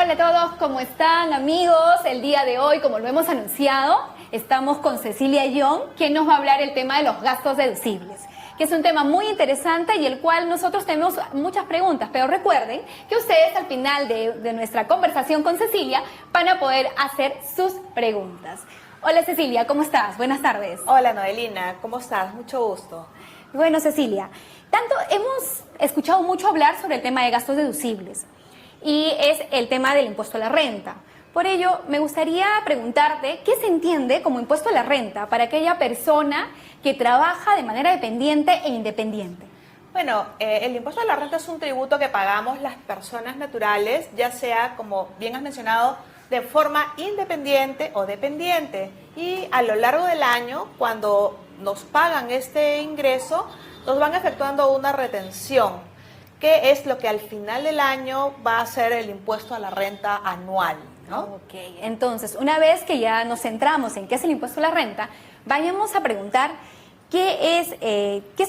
Hola a todos, ¿cómo están, amigos? El día de hoy, como lo hemos anunciado, estamos con Cecilia Young, quien nos va a hablar el tema de los gastos deducibles, que es un tema muy interesante y el cual nosotros tenemos muchas preguntas, pero recuerden que ustedes al final de nuestra conversación con Cecilia van a poder hacer sus preguntas. Hola Cecilia, ¿cómo estás? Buenas tardes. Hola Noelina, ¿cómo estás? Mucho gusto. Bueno, Cecilia, hemos escuchado mucho hablar sobre el tema de gastos deducibles y es el tema del impuesto a la renta. Por ello, me gustaría preguntarte, ¿qué se entiende como impuesto a la renta para aquella persona que trabaja de manera dependiente e independiente? Bueno, el impuesto a la renta es un tributo que pagamos las personas naturales, ya sea, como bien has mencionado, de forma independiente o dependiente. Y a lo largo del año, cuando nos pagan este ingreso, nos van efectuando una retención, que es lo que al final del año va a ser el impuesto a la renta anual, ¿no? Ok, entonces, una vez que ya nos centramos en qué es el impuesto a la renta, vayamos a preguntar qué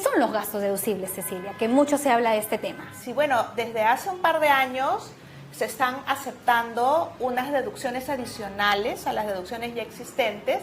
son los gastos deducibles, Cecilia, que mucho se habla de este tema. Sí, bueno, desde hace un par de años se están aceptando unas deducciones adicionales a las deducciones ya existentes,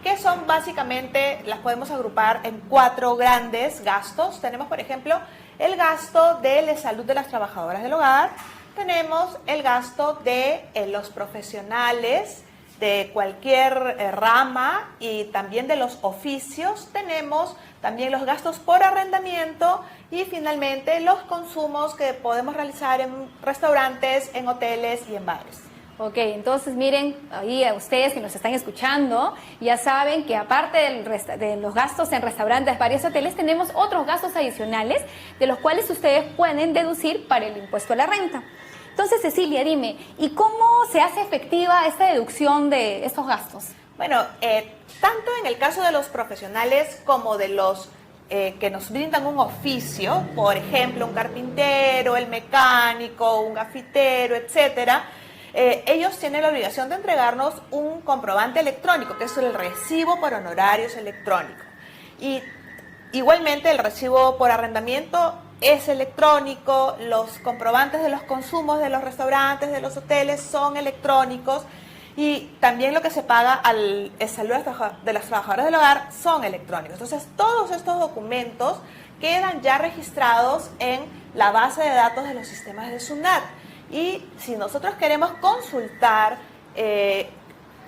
que son básicamente, las podemos agrupar en 4 grandes gastos. Tenemos, por ejemplo, el gasto de la salud de las trabajadoras del hogar, tenemos el gasto de los profesionales de cualquier rama y también de los oficios, tenemos también los gastos por arrendamiento y finalmente los consumos que podemos realizar en restaurantes, en hoteles y en bares. Ok, entonces miren, ahí a ustedes que nos están escuchando, ya saben que aparte de los gastos en restaurantes, varios hoteles, tenemos otros gastos adicionales de los cuales ustedes pueden deducir para el impuesto a la renta. Entonces, Cecilia, dime, ¿y cómo se hace efectiva esta deducción de estos gastos? Bueno, tanto en el caso de los profesionales como de los que nos brindan un oficio, por ejemplo, un carpintero, el mecánico, un gafitero, etcétera, ellos tienen la obligación de entregarnos un comprobante electrónico, que es el recibo por honorarios electrónico. Y igualmente el recibo por arrendamiento es electrónico, los comprobantes de los consumos de los restaurantes, de los hoteles son electrónicos y también lo que se paga al salud de las trabajadoras del hogar son electrónicos. Entonces, todos estos documentos quedan ya registrados en la base de datos de los sistemas de SUNAT. Y si nosotros queremos consultar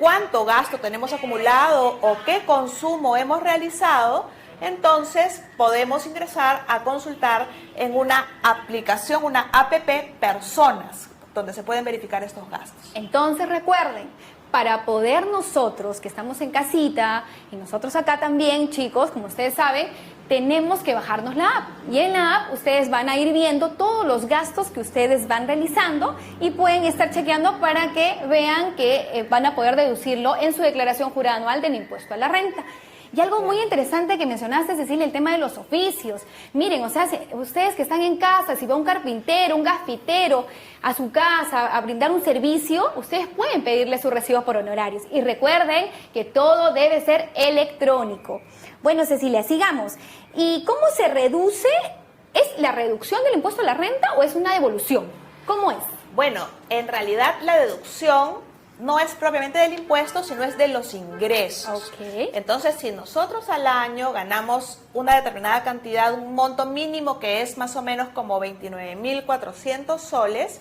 cuánto gasto tenemos acumulado o qué consumo hemos realizado, entonces podemos ingresar a consultar en una aplicación, una APP Personas, donde se pueden verificar estos gastos. Entonces recuerden, para poder nosotros que estamos en casita y nosotros acá también, chicos, como ustedes saben, tenemos que bajarnos la app y en la app ustedes van a ir viendo todos los gastos que ustedes van realizando y pueden estar chequeando para que vean que van a poder deducirlo en su declaración jurada anual del impuesto a la renta. Y algo muy interesante que mencionaste, Cecilia, el tema de los oficios. Miren, o sea, ustedes que están en casa, si va un carpintero, un gafitero a su casa a brindar un servicio, ustedes pueden pedirle su recibo por honorarios. Y recuerden que todo debe ser electrónico. Bueno, Cecilia, sigamos. ¿Y cómo se reduce? ¿Es la reducción del impuesto a la renta o es una devolución? ¿Cómo es? Bueno, en realidad la deducción no es propiamente del impuesto, sino es de los ingresos. Okay. Entonces, si nosotros al año ganamos una determinada cantidad, un monto mínimo que es más o menos como 29.400 soles,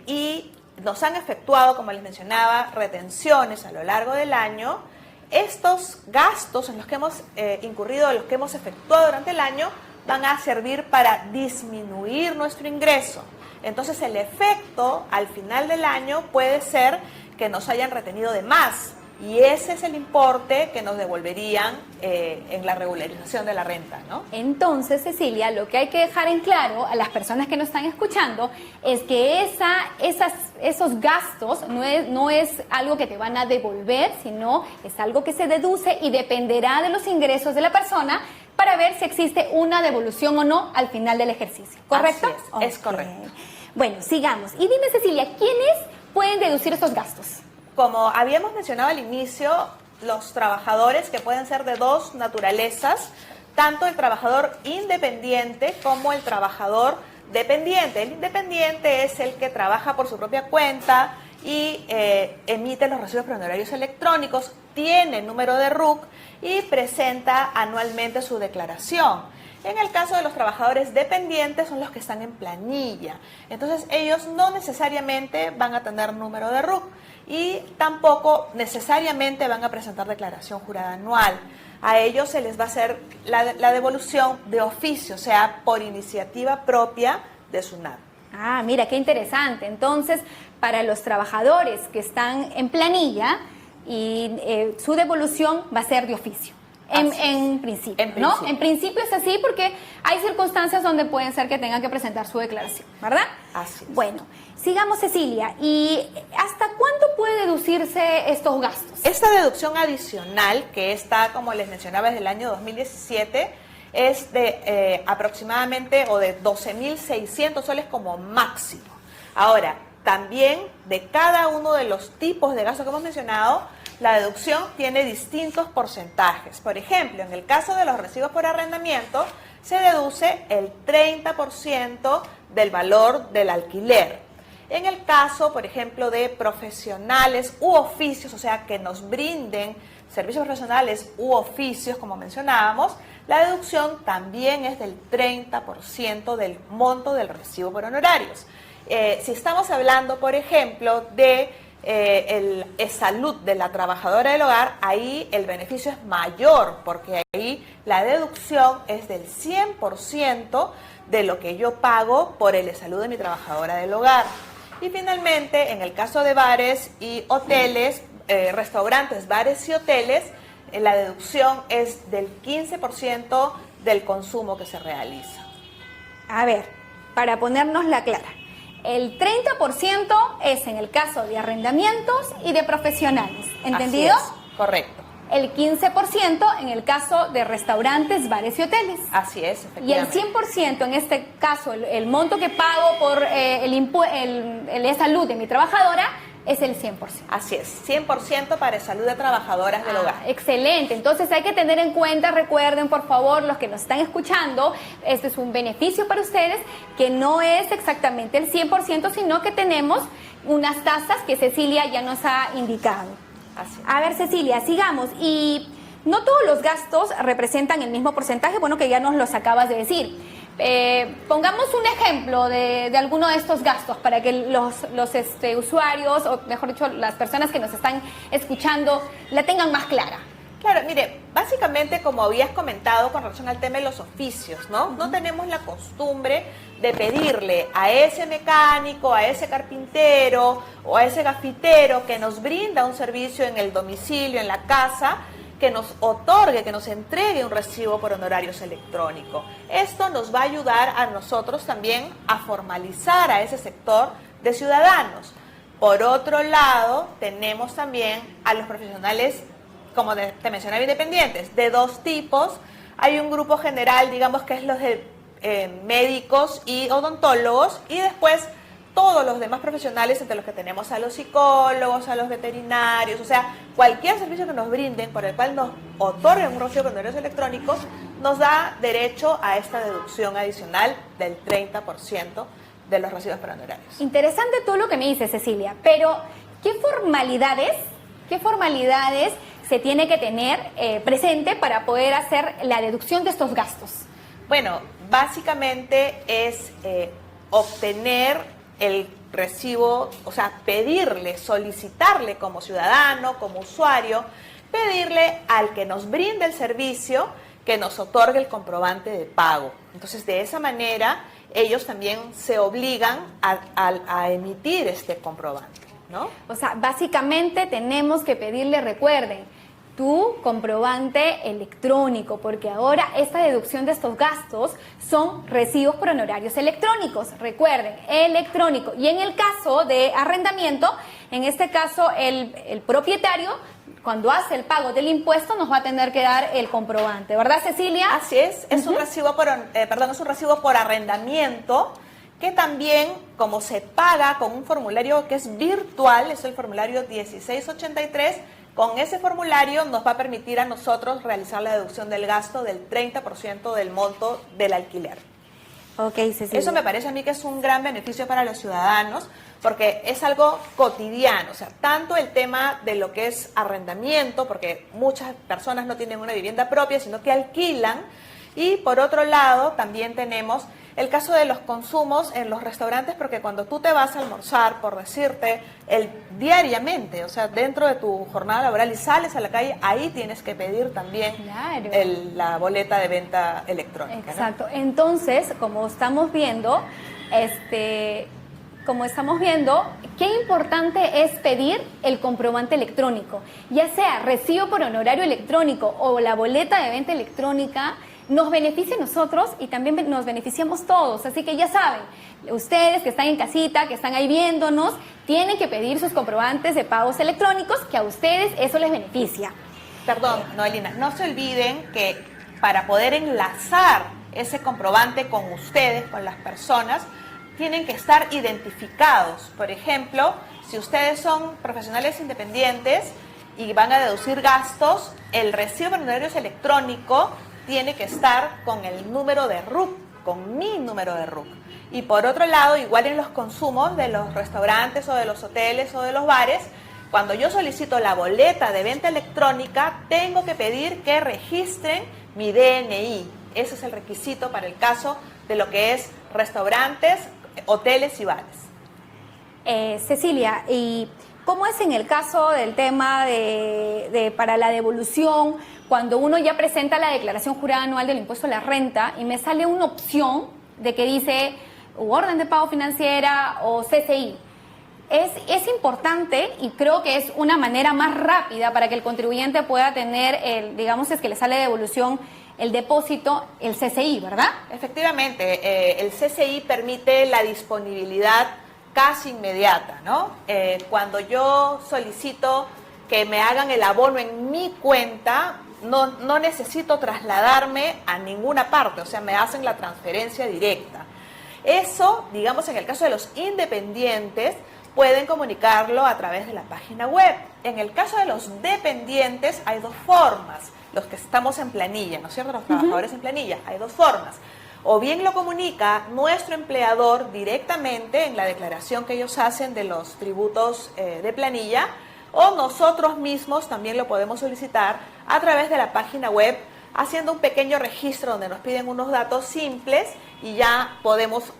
y nos han efectuado, como les mencionaba, retenciones a lo largo del año, estos gastos en los que hemos incurrido, los que hemos efectuado durante el año, van a servir para disminuir nuestro ingreso. Entonces el efecto al final del año puede ser que nos hayan retenido de más y ese es el importe que nos devolverían en la regularización de la renta, ¿no? Entonces, Cecilia, lo que hay que dejar en claro a las personas que nos están escuchando es que esos gastos no es algo que te van a devolver, sino es algo que se deduce y dependerá de los ingresos de la persona para ver si existe una devolución o no al final del ejercicio, ¿correcto? Así es correcto. Bueno, sigamos. Y dime, Cecilia, ¿quiénes pueden deducir estos gastos? Como habíamos mencionado al inicio, los trabajadores que pueden ser de dos naturalezas, tanto el trabajador independiente como el trabajador dependiente. El independiente es el que trabaja por su propia cuenta y emite los recibos por honorarios electrónicos, tiene número de RUC y presenta anualmente su declaración. En el caso de los trabajadores dependientes son los que están en planilla. Entonces ellos no necesariamente van a tener número de RUC y tampoco necesariamente van a presentar declaración jurada anual. A ellos se les va a hacer la devolución de oficio, o sea, por iniciativa propia de SUNAT. Ah, mira, qué interesante. Entonces, para los trabajadores que están en planilla, su devolución va a ser de oficio. En principio, ¿no? En principio es así porque hay circunstancias donde pueden ser que tengan que presentar su declaración, ¿verdad? Así es. Bueno, sigamos, Cecilia. ¿Y hasta cuándo puede deducirse estos gastos? Esta deducción adicional, que está, como les mencionaba, desde el año 2017, es de aproximadamente o de 12.600 soles como máximo. Ahora, también de cada uno de los tipos de gastos que hemos mencionado, la deducción tiene distintos porcentajes. Por ejemplo, en el caso de los recibos por arrendamiento, se deduce el 30% del valor del alquiler. En el caso, por ejemplo, de profesionales u oficios, o sea, que nos brinden servicios profesionales u oficios, como mencionábamos, la deducción también es del 30% del monto del recibo por honorarios. Si estamos hablando, por ejemplo, de el salud de la trabajadora del hogar, ahí el beneficio es mayor, porque ahí la deducción es del 100% de lo que yo pago por el salud de mi trabajadora del hogar. Y finalmente, en el caso de bares y hoteles, restaurantes, bares y hoteles, la deducción es del 15% del consumo que se realiza. A ver, para ponernos la clara. El 30% es en el caso de arrendamientos y de profesionales, ¿entendido? Así es, correcto. El 15% en el caso de restaurantes, bares y hoteles. Así es, Y el efectivamente. 100% en este caso, el monto que pago por el salud de mi trabajadora es el 100%. Así es, 100% para salud de trabajadoras del hogar. Excelente, entonces hay que tener en cuenta, recuerden por favor los que nos están escuchando, este es un beneficio para ustedes que no es exactamente el 100%, sino que tenemos unas tasas que Cecilia ya nos ha indicado. Así es. A ver, Cecilia, sigamos. Y no todos los gastos representan el mismo porcentaje, bueno, que ya nos los acabas de decir. Pongamos un ejemplo de alguno de estos gastos para que los usuarios, o mejor dicho, las personas que nos están escuchando, la tengan más clara. Claro, mire, básicamente como habías comentado con relación al tema de los oficios, ¿no? No tenemos la costumbre de pedirle a ese mecánico, a ese carpintero o a ese gafitero que nos brinda un servicio en el domicilio, en la casa, que nos otorgue, que nos entregue un recibo por honorarios electrónicos. Esto nos va a ayudar a nosotros también a formalizar a ese sector de ciudadanos. Por otro lado, tenemos también a los profesionales, como te mencionaba, independientes, de dos tipos. Hay un grupo general, digamos, que es los de médicos y odontólogos, y después todos los demás profesionales, entre los que tenemos a los psicólogos, a los veterinarios, o sea, cualquier servicio que nos brinden, por el cual nos otorguen un recibo por honorarios electrónicos, nos da derecho a esta deducción adicional del 30% de los recibos por honorarios. Interesante todo lo que me dice Cecilia, pero ¿qué formalidades se tiene que tener presente para poder hacer la deducción de estos gastos? Bueno, básicamente es obtener el recibo, o sea, pedirle, solicitarle como ciudadano, como usuario, pedirle al que nos brinde el servicio que nos otorgue el comprobante de pago. Entonces, de esa manera, ellos también se obligan a emitir este comprobante, ¿no? O sea, básicamente tenemos que pedirle, recuerden, tu comprobante electrónico, porque ahora esta deducción de estos gastos son recibos por honorarios electrónicos. Recuerden, electrónico. Y en el caso de arrendamiento, en este caso el propietario, cuando hace el pago del impuesto, nos va a tener que dar el comprobante, ¿verdad, Cecilia? Así es un recibo es un recibo por arrendamiento, que también, como se paga con un formulario que es virtual, es el formulario 1683, con ese formulario nos va a permitir a nosotros realizar la deducción del gasto del 30% del monto del alquiler. Ok, Cecilia. Eso me parece a mí que es un gran beneficio para los ciudadanos, porque es algo cotidiano, o sea, tanto el tema de lo que es arrendamiento, porque muchas personas no tienen una vivienda propia, sino que alquilan, y por otro lado también tenemos el caso de los consumos en los restaurantes, porque cuando tú te vas a almorzar, por decirte, diariamente, o sea, dentro de tu jornada laboral y sales a la calle, ahí tienes que pedir también Claro. la boleta de venta electrónica. Exacto. ¿No? Entonces, como estamos viendo, qué importante es pedir el comprobante electrónico, ya sea recibo por honorario electrónico o la boleta de venta electrónica. Nos beneficia a nosotros y también nos beneficiamos todos. Así que ya saben, ustedes que están en casita, que están ahí viéndonos, tienen que pedir sus comprobantes de pagos electrónicos, que a ustedes eso les beneficia. Perdón, Noelina, no se olviden que para poder enlazar ese comprobante con ustedes, con las personas, tienen que estar identificados. Por ejemplo, si ustedes son profesionales independientes y van a deducir gastos, el recibo de honorarios electrónico tiene que estar con el número de RUC, con mi número de RUC. Y por otro lado, igual en los consumos de los restaurantes o de los hoteles o de los bares, cuando yo solicito la boleta de venta electrónica, tengo que pedir que registren mi DNI. Ese es el requisito para el caso de lo que es restaurantes, hoteles y bares. Cecilia, ¿y cómo es en el caso del tema para la devolución, cuando uno ya presenta la declaración jurada anual del impuesto a la renta y me sale una opción de que dice orden de pago financiera o CCI? Es importante y creo que es una manera más rápida para que el contribuyente pueda tener, digamos, es que le sale de devolución el depósito, el CCI, ¿verdad? Efectivamente, el CCI permite la disponibilidad casi inmediata, ¿no? Cuando yo solicito que me hagan el abono en mi cuenta, no necesito trasladarme a ninguna parte, o sea, me hacen la transferencia directa. Eso, digamos, en el caso de los independientes, pueden comunicarlo a través de la página web. En el caso de los dependientes hay dos formas, los que estamos en planilla, ¿no es cierto? Los trabajadores en planilla, hay dos formas. O bien lo comunica nuestro empleador directamente en la declaración que ellos hacen de los tributos de planilla, o nosotros mismos también lo podemos solicitar a través de la página web, haciendo un pequeño registro donde nos piden unos datos simples y ya podemos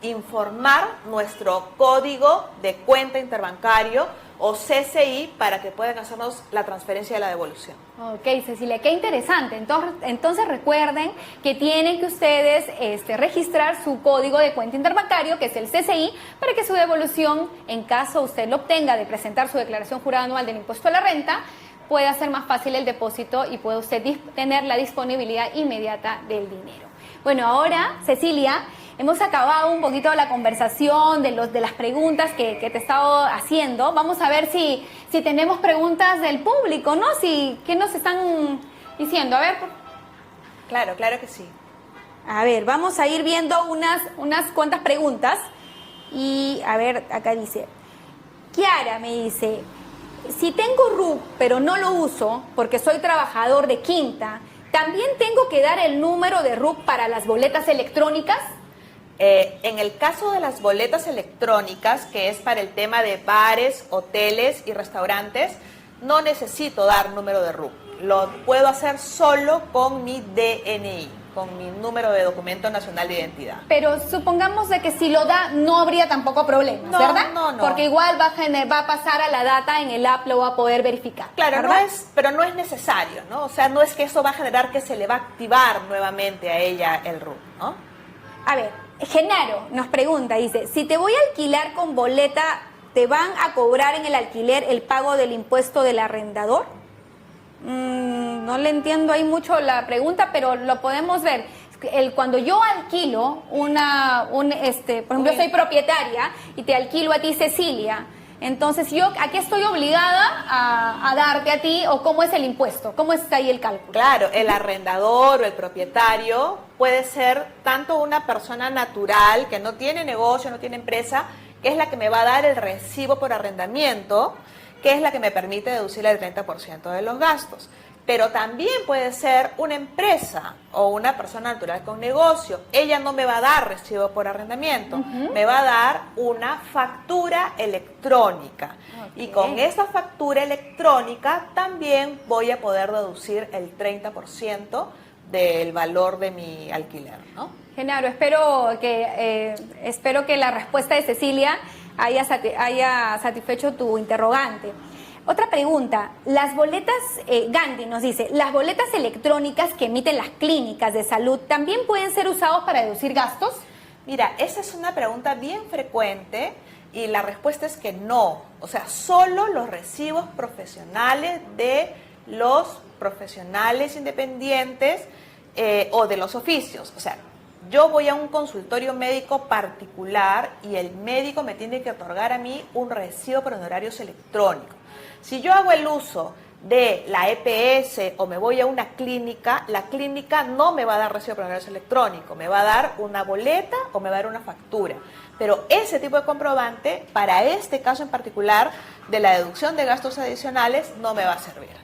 informar nuestro código de cuenta interbancario o CCI para que puedan hacernos la transferencia de la devolución. Ok, Cecilia, qué interesante. Entonces recuerden que tienen que ustedes registrar su código de cuenta interbancario, que es el CCI, para que su devolución, en caso usted lo obtenga de presentar su declaración jurada anual del impuesto a la renta, pueda ser más fácil el depósito y puede usted tener la disponibilidad inmediata del dinero. Bueno, ahora, Cecilia, hemos acabado un poquito la conversación de las preguntas que te he estado haciendo. Vamos a ver si tenemos preguntas del público, ¿no? ¿Qué nos están diciendo? A ver. Claro que sí. A ver, vamos a ir viendo unas cuantas preguntas. Y, a ver, acá dice, Kiara me dice, si tengo RUC, pero no lo uso porque soy trabajador de quinta, ¿también tengo que dar el número de RUC para las boletas electrónicas? En el caso de las boletas electrónicas, que es para el tema de bares, hoteles y restaurantes, no necesito dar número de RUC. Lo puedo hacer solo con mi DNI, con mi número de documento nacional de identidad. Pero supongamos de que si lo da, no habría tampoco problemas, ¿verdad? No. Porque igual va a pasar a la data en el app, lo va a poder verificar. Claro, ¿verdad? pero no es necesario, ¿no? O sea, no es que eso va a generar que se le va a activar nuevamente a ella el RUC, ¿no? A ver, Genaro nos pregunta, dice, si te voy a alquilar con boleta, ¿te van a cobrar en el alquiler el pago del impuesto del arrendador? No le entiendo ahí mucho la pregunta, pero lo podemos ver. Cuando yo alquilo por ejemplo, yo soy propietaria y te alquilo a ti, Cecilia, entonces yo aquí estoy obligada a darte a ti, o ¿cómo es el impuesto? ¿Cómo está ahí el cálculo? Claro, el arrendador o el propietario puede ser tanto una persona natural que no tiene negocio, no tiene empresa, que es la que me va a dar el recibo por arrendamiento, que es la que me permite deducir el 30% de los gastos. pero también puede ser una empresa o una persona natural con negocio. Ella no me va a dar recibo por arrendamiento, me va a dar una factura electrónica. Y con esa factura electrónica también voy a poder deducir el 30% del valor de mi alquiler, ¿no? Genaro, espero que la respuesta de Cecilia haya satisfecho tu interrogante. Otra pregunta, las boletas, Gandhi nos dice, ¿las boletas electrónicas que emiten las clínicas de salud también pueden ser usados para deducir gastos? Mira, esa es una pregunta bien frecuente y la respuesta es que no. O sea, solo los recibos profesionales de los profesionales independientes o de los oficios. O sea, yo voy a un consultorio médico particular y el médico me tiene que otorgar a mí un recibo por honorarios electrónicos. Si yo hago el uso de la EPS o me voy a una clínica, la clínica no me va a dar recibo por honorarios electrónicos, me va a dar una boleta o me va a dar una factura. Pero ese tipo de comprobante, para este caso en particular de la deducción de gastos adicionales, no me va a servir.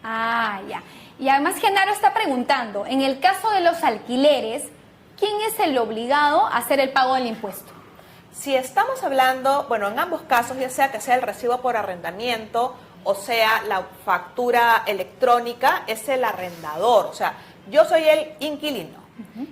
Ah, ya. Y además Genaro está preguntando, en el caso de los alquileres, ¿quién es el obligado a hacer el pago del impuesto? Si estamos hablando, bueno, en ambos casos, ya sea que sea el recibo por arrendamiento o sea la factura electrónica, es el arrendador. O sea, yo soy el inquilino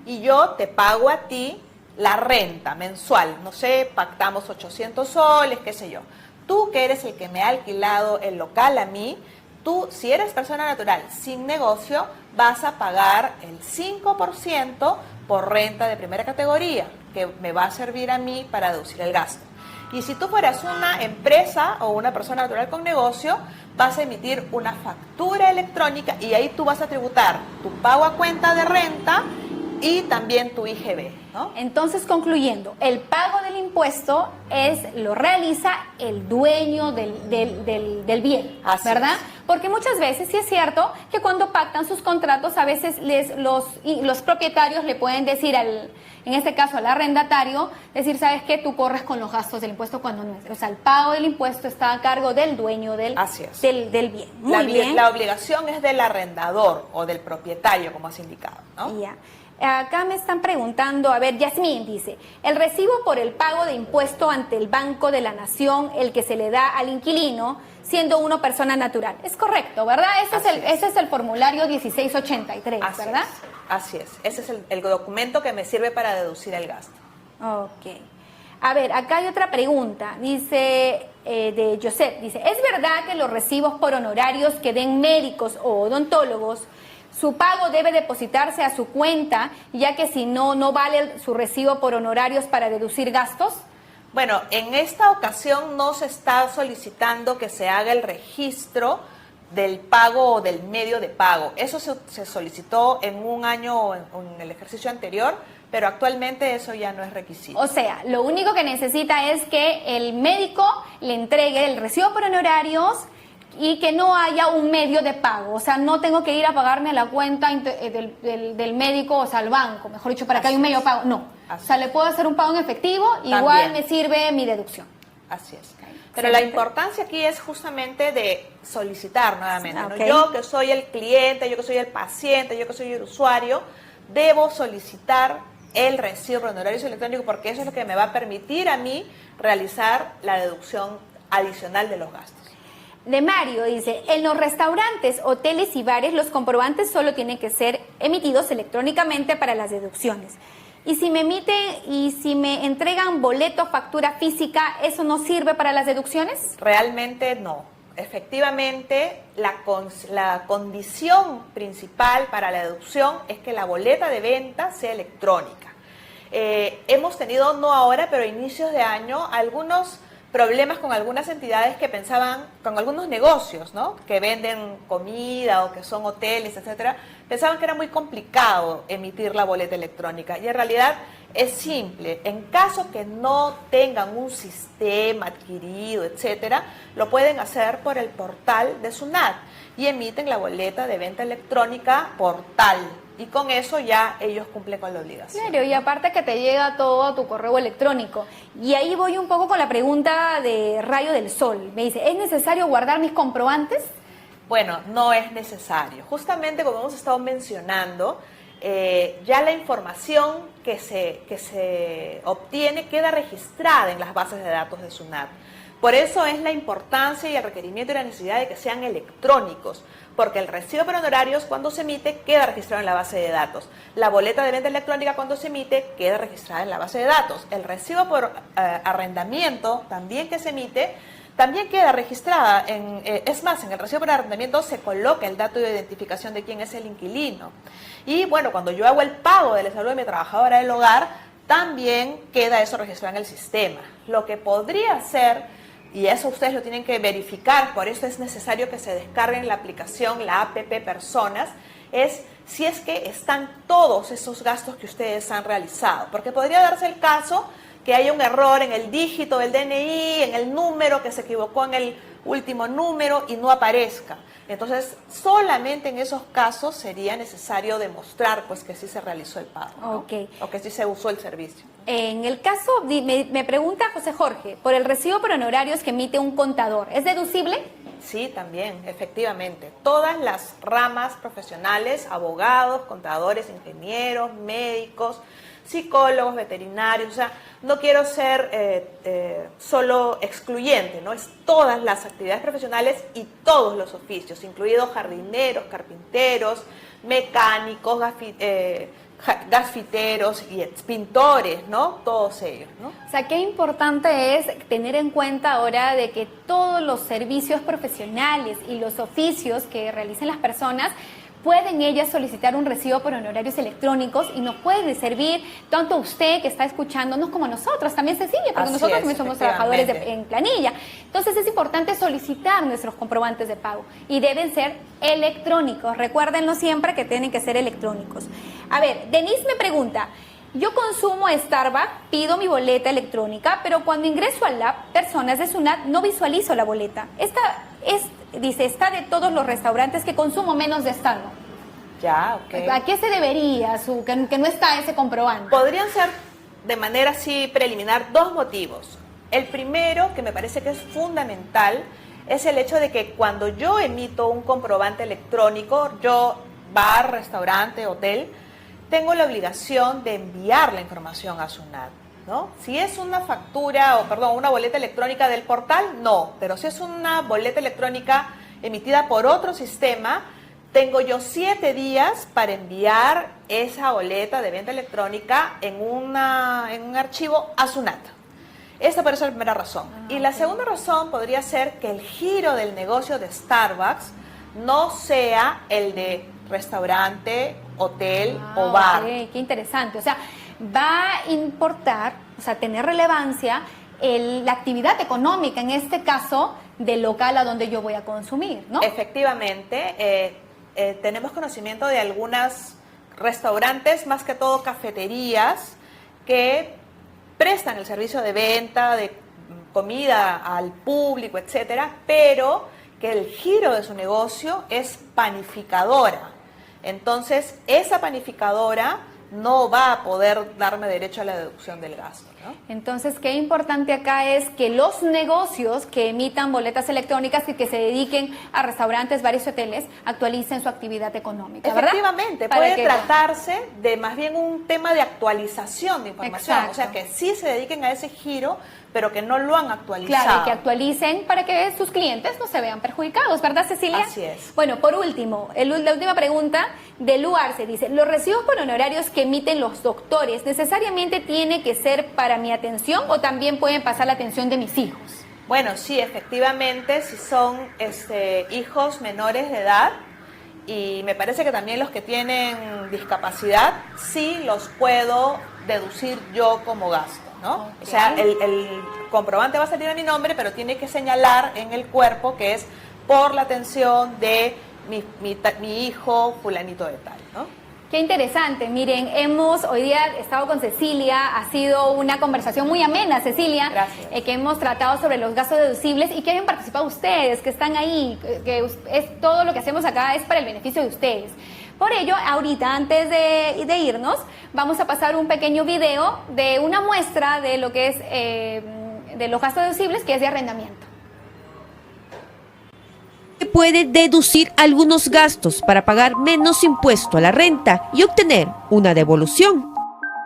y yo te pago a ti la renta mensual. No sé, pactamos 800 soles, qué sé yo. Tú que eres el que me ha alquilado el local a mí, tú, si eres persona natural sin negocio, vas a pagar el 5% por renta de primera categoría, que me va a servir a mí para deducir el gasto. Y si tú fueras una empresa o una persona natural con negocio, vas a emitir una factura electrónica y ahí tú vas a tributar tu pago a cuenta de renta y también tu IGB, ¿no? Entonces, concluyendo, el pago del impuesto lo realiza el dueño del bien, Así ¿verdad? es. Porque muchas veces sí es cierto que cuando pactan sus contratos, a veces los propietarios le pueden decir en este caso al arrendatario, decir, ¿sabes qué? Tú corres con los gastos del impuesto cuando no es. O sea, el pago del impuesto está a cargo del dueño del bien. Muy bien. La obligación es del arrendador o del propietario, como has indicado, ¿no? Ya. Acá me están preguntando, a ver, Yasmín dice, el recibo por el pago de impuesto ante el Banco de la Nación, el que se le da al inquilino, siendo uno persona natural. Es correcto, ¿verdad? Ese es el formulario 1683, ¿verdad? Así es. Ese es el documento que me sirve para deducir el gasto. Ok. A ver, acá hay otra pregunta. Dice, de Joseph, dice, ¿es verdad que los recibos por honorarios que den médicos o odontólogos, su pago debe depositarse a su cuenta, ya que si no, no vale su recibo por honorarios para deducir gastos? Bueno, en esta ocasión no se está solicitando que se haga el registro del pago o del medio de pago. Eso se solicitó en un año o en el ejercicio anterior, pero actualmente eso ya no es requisito. O sea, lo único que necesita es que el médico le entregue el recibo por honorarios y que no haya un medio de pago. O sea, no tengo que ir a pagarme a la cuenta del médico, o sea, al banco, mejor dicho, para que haya un medio de pago. No. O sea, le puedo hacer un pago en efectivo, igual me sirve mi deducción. Así es. Pero la importancia aquí es justamente de solicitar nuevamente, ¿no? Okay. Yo que soy el cliente, yo que soy el paciente, yo que soy el usuario, debo solicitar el recibo por honorarios electrónicos porque eso es lo que me va a permitir a mí realizar la deducción adicional de los gastos. De Mario dice, en los restaurantes, hoteles y bares los comprobantes solo tienen que ser emitidos electrónicamente para las deducciones. Y si me entregan boleto, factura física, ¿eso no sirve para las deducciones? Realmente no. Efectivamente, la condición principal para la deducción es que la boleta de venta sea electrónica. Hemos tenido, no ahora, pero a inicios de año, algunos problemas con algunas entidades que pensaban, con algunos negocios, ¿no? Que venden comida o que son hoteles, etcétera, pensaban que era muy complicado emitir la boleta electrónica y en realidad es simple. En caso que no tengan un sistema adquirido, etcétera, lo pueden hacer por el portal de SUNAT y emiten la boleta de venta electrónica portal. Y con eso ya ellos cumplen con la obligación. Claro, y aparte que te llega todo a tu correo electrónico. Y ahí voy un poco con la pregunta de Rayo del Sol. Me dice, ¿es necesario guardar mis comprobantes? Bueno, no es necesario. Justamente como hemos estado mencionando, ya la información que se obtiene queda registrada en las bases de datos de SUNAT. Por eso es la importancia y el requerimiento y la necesidad de que sean electrónicos, porque el recibo por honorarios cuando se emite queda registrado en la base de datos. La boleta de venta electrónica cuando se emite queda registrada en la base de datos. El recibo por arrendamiento también que se emite también queda registrada. Es más, en el recibo por arrendamiento se coloca el dato de identificación de quién es el inquilino. Y bueno, cuando yo hago el pago del salud de mi trabajadora del hogar, también queda eso registrado en el sistema. Lo que podría ser, y eso ustedes lo tienen que verificar, por eso es necesario que se descarguen la aplicación, la APP Personas, es si es que están todos esos gastos que ustedes han realizado. Porque podría darse el caso que haya un error en el dígito del DNI, en el número, que se equivocó en el último número y no aparezca. Entonces, solamente en esos casos sería necesario demostrar pues que sí se realizó el pago, ¿no? Okay. O que sí se usó el servicio. En el caso, me pregunta José Jorge, por el recibo por honorarios que emite un contador, ¿es deducible? Sí, también, efectivamente. Todas las ramas profesionales, abogados, contadores, ingenieros, médicos, psicólogos, veterinarios, o sea, no quiero ser solo excluyente, ¿no? Es todas las actividades profesionales y todos los oficios, incluidos jardineros, carpinteros, mecánicos, gasfiteros y pintores, ¿no? Todos ellos, ¿no? O sea, qué importante es tener en cuenta ahora de que todos los servicios profesionales y los oficios que realicen las personas pueden ellas solicitar un recibo por honorarios electrónicos y nos puede servir tanto a usted que está escuchándonos como a nosotros, también Cecilia, porque Así nosotros es, también somos efectivamente. trabajadores en planilla. Entonces es importante solicitar nuestros comprobantes de pago y deben ser electrónicos. Recuérdenlo siempre que tienen que ser electrónicos. A ver, Denise me pregunta, yo consumo Starbucks, pido mi boleta electrónica, pero cuando ingreso al app Personas de SUNAT no visualizo la boleta. Dice, está de todos los restaurantes que consumo menos de esta no. Ya, ok. ¿A qué se debería que no está ese comprobante? Podrían ser de manera así preliminar dos motivos. El primero, que me parece que es fundamental, es el hecho de que cuando yo emito un comprobante electrónico, yo, bar, restaurante, hotel, tengo la obligación de enviar la información a SUNAT, ¿no? Si es una factura, una boleta electrónica del portal, no. Pero si es una boleta electrónica emitida por otro sistema, tengo yo 7 días para enviar esa boleta de venta electrónica en un archivo a SUNAT. Esta puede ser la primera razón. Y la segunda razón podría ser que el giro del negocio de Starbucks no sea el de restaurante, hotel o bar. Okay, qué interesante. O sea, va a importar, o sea, tener relevancia la actividad económica, en este caso, del local a donde yo voy a consumir, ¿no? Efectivamente, tenemos conocimiento de algunos restaurantes, más que todo cafeterías, que prestan el servicio de venta de comida al público, etcétera, pero que el giro de su negocio es panificadora. Entonces, esa panificadora no va a poder darme derecho a la deducción del gasto, ¿no? Entonces, qué importante acá es que los negocios que emitan boletas electrónicas y que se dediquen a restaurantes, bares y hoteles actualicen su actividad económica, ¿verdad? Efectivamente, puede tratarse de más bien un tema de actualización de información. Exacto. O sea, que sí se dediquen a ese giro, pero que no lo han actualizado. Claro, y que actualicen para que sus clientes no se vean perjudicados, ¿verdad, Cecilia? Así es. Bueno, por último, la última pregunta de Luarce dice, ¿los recibos por honorarios que emiten los doctores necesariamente tiene que ser para mi atención o también pueden pasar la atención de mis hijos? Bueno, sí, efectivamente, si son hijos menores de edad, y me parece que también los que tienen discapacidad, sí los puedo deducir yo como gasto, ¿no? Okay. O sea, el comprobante va a salir a mi nombre, pero tiene que señalar en el cuerpo que es por la atención de mi hijo fulanito de tal, ¿no? Qué interesante. Miren, hemos hoy día estado con Cecilia, ha sido una conversación muy amena, Cecilia. Gracias. Que hemos tratado sobre los gastos deducibles y que hayan participado ustedes, que están ahí, que todo lo que hacemos acá es para el beneficio de ustedes. Por ello, ahorita, antes de irnos, vamos a pasar un pequeño video de una muestra de lo que es de los gastos deducibles, que es de arrendamiento. puede deducir algunos gastos para pagar menos impuesto a la renta y obtener una devolución.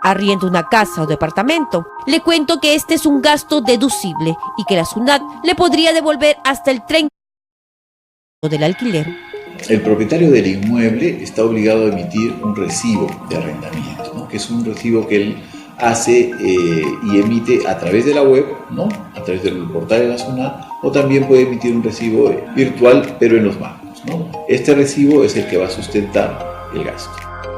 Arrienda una casa o departamento. Le cuento que este es un gasto deducible y que la SUNAT le podría devolver hasta el 30% del alquiler. El propietario del inmueble está obligado a emitir un recibo de arrendamiento, ¿no? Que es un recibo que él hace y emite a través de la web, ¿no? A través del portal de la SUNAT, o también puede emitir un recibo virtual, pero en los bancos, ¿no? Este recibo es el que va a sustentar el gasto.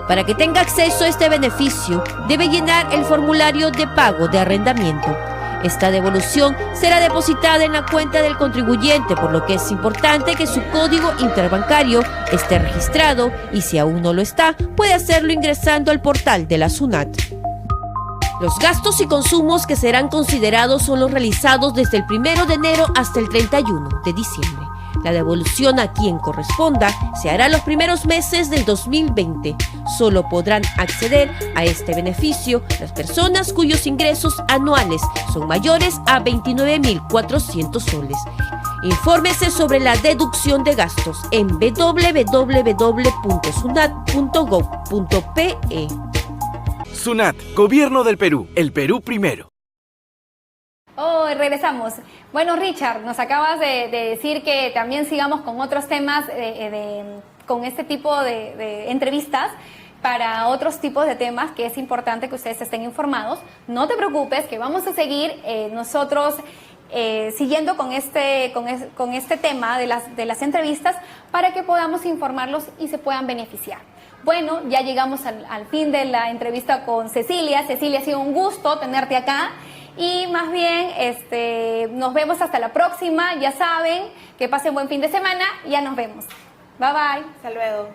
Para que tenga acceso a este beneficio, debe llenar el formulario de pago de arrendamiento. Esta devolución será depositada en la cuenta del contribuyente, por lo que es importante que su código interbancario esté registrado y si aún no lo está, puede hacerlo ingresando al portal de la SUNAT. Los gastos y consumos que serán considerados son los realizados desde el 1 de enero hasta el 31 de diciembre. La devolución a quien corresponda se hará los primeros meses del 2020. Solo podrán acceder a este beneficio las personas cuyos ingresos anuales son mayores a 29.400 soles. Infórmese sobre la deducción de gastos en www.sunat.gov.pe. SUNAT, Gobierno del Perú, el Perú primero. Oh, regresamos. Bueno, Richard, nos acabas de decir que también sigamos con otros temas, con este tipo de entrevistas para otros tipos de temas, que es importante que ustedes estén informados. No te preocupes, que vamos a seguir nosotros siguiendo con este tema de las entrevistas para que podamos informarlos y se puedan beneficiar. Bueno, ya llegamos al fin de la entrevista con Cecilia. Cecilia, ha sido un gusto tenerte acá. Y más bien, nos vemos hasta la próxima. Ya saben, que pasen buen fin de semana. Ya nos vemos. Bye bye. Hasta luego.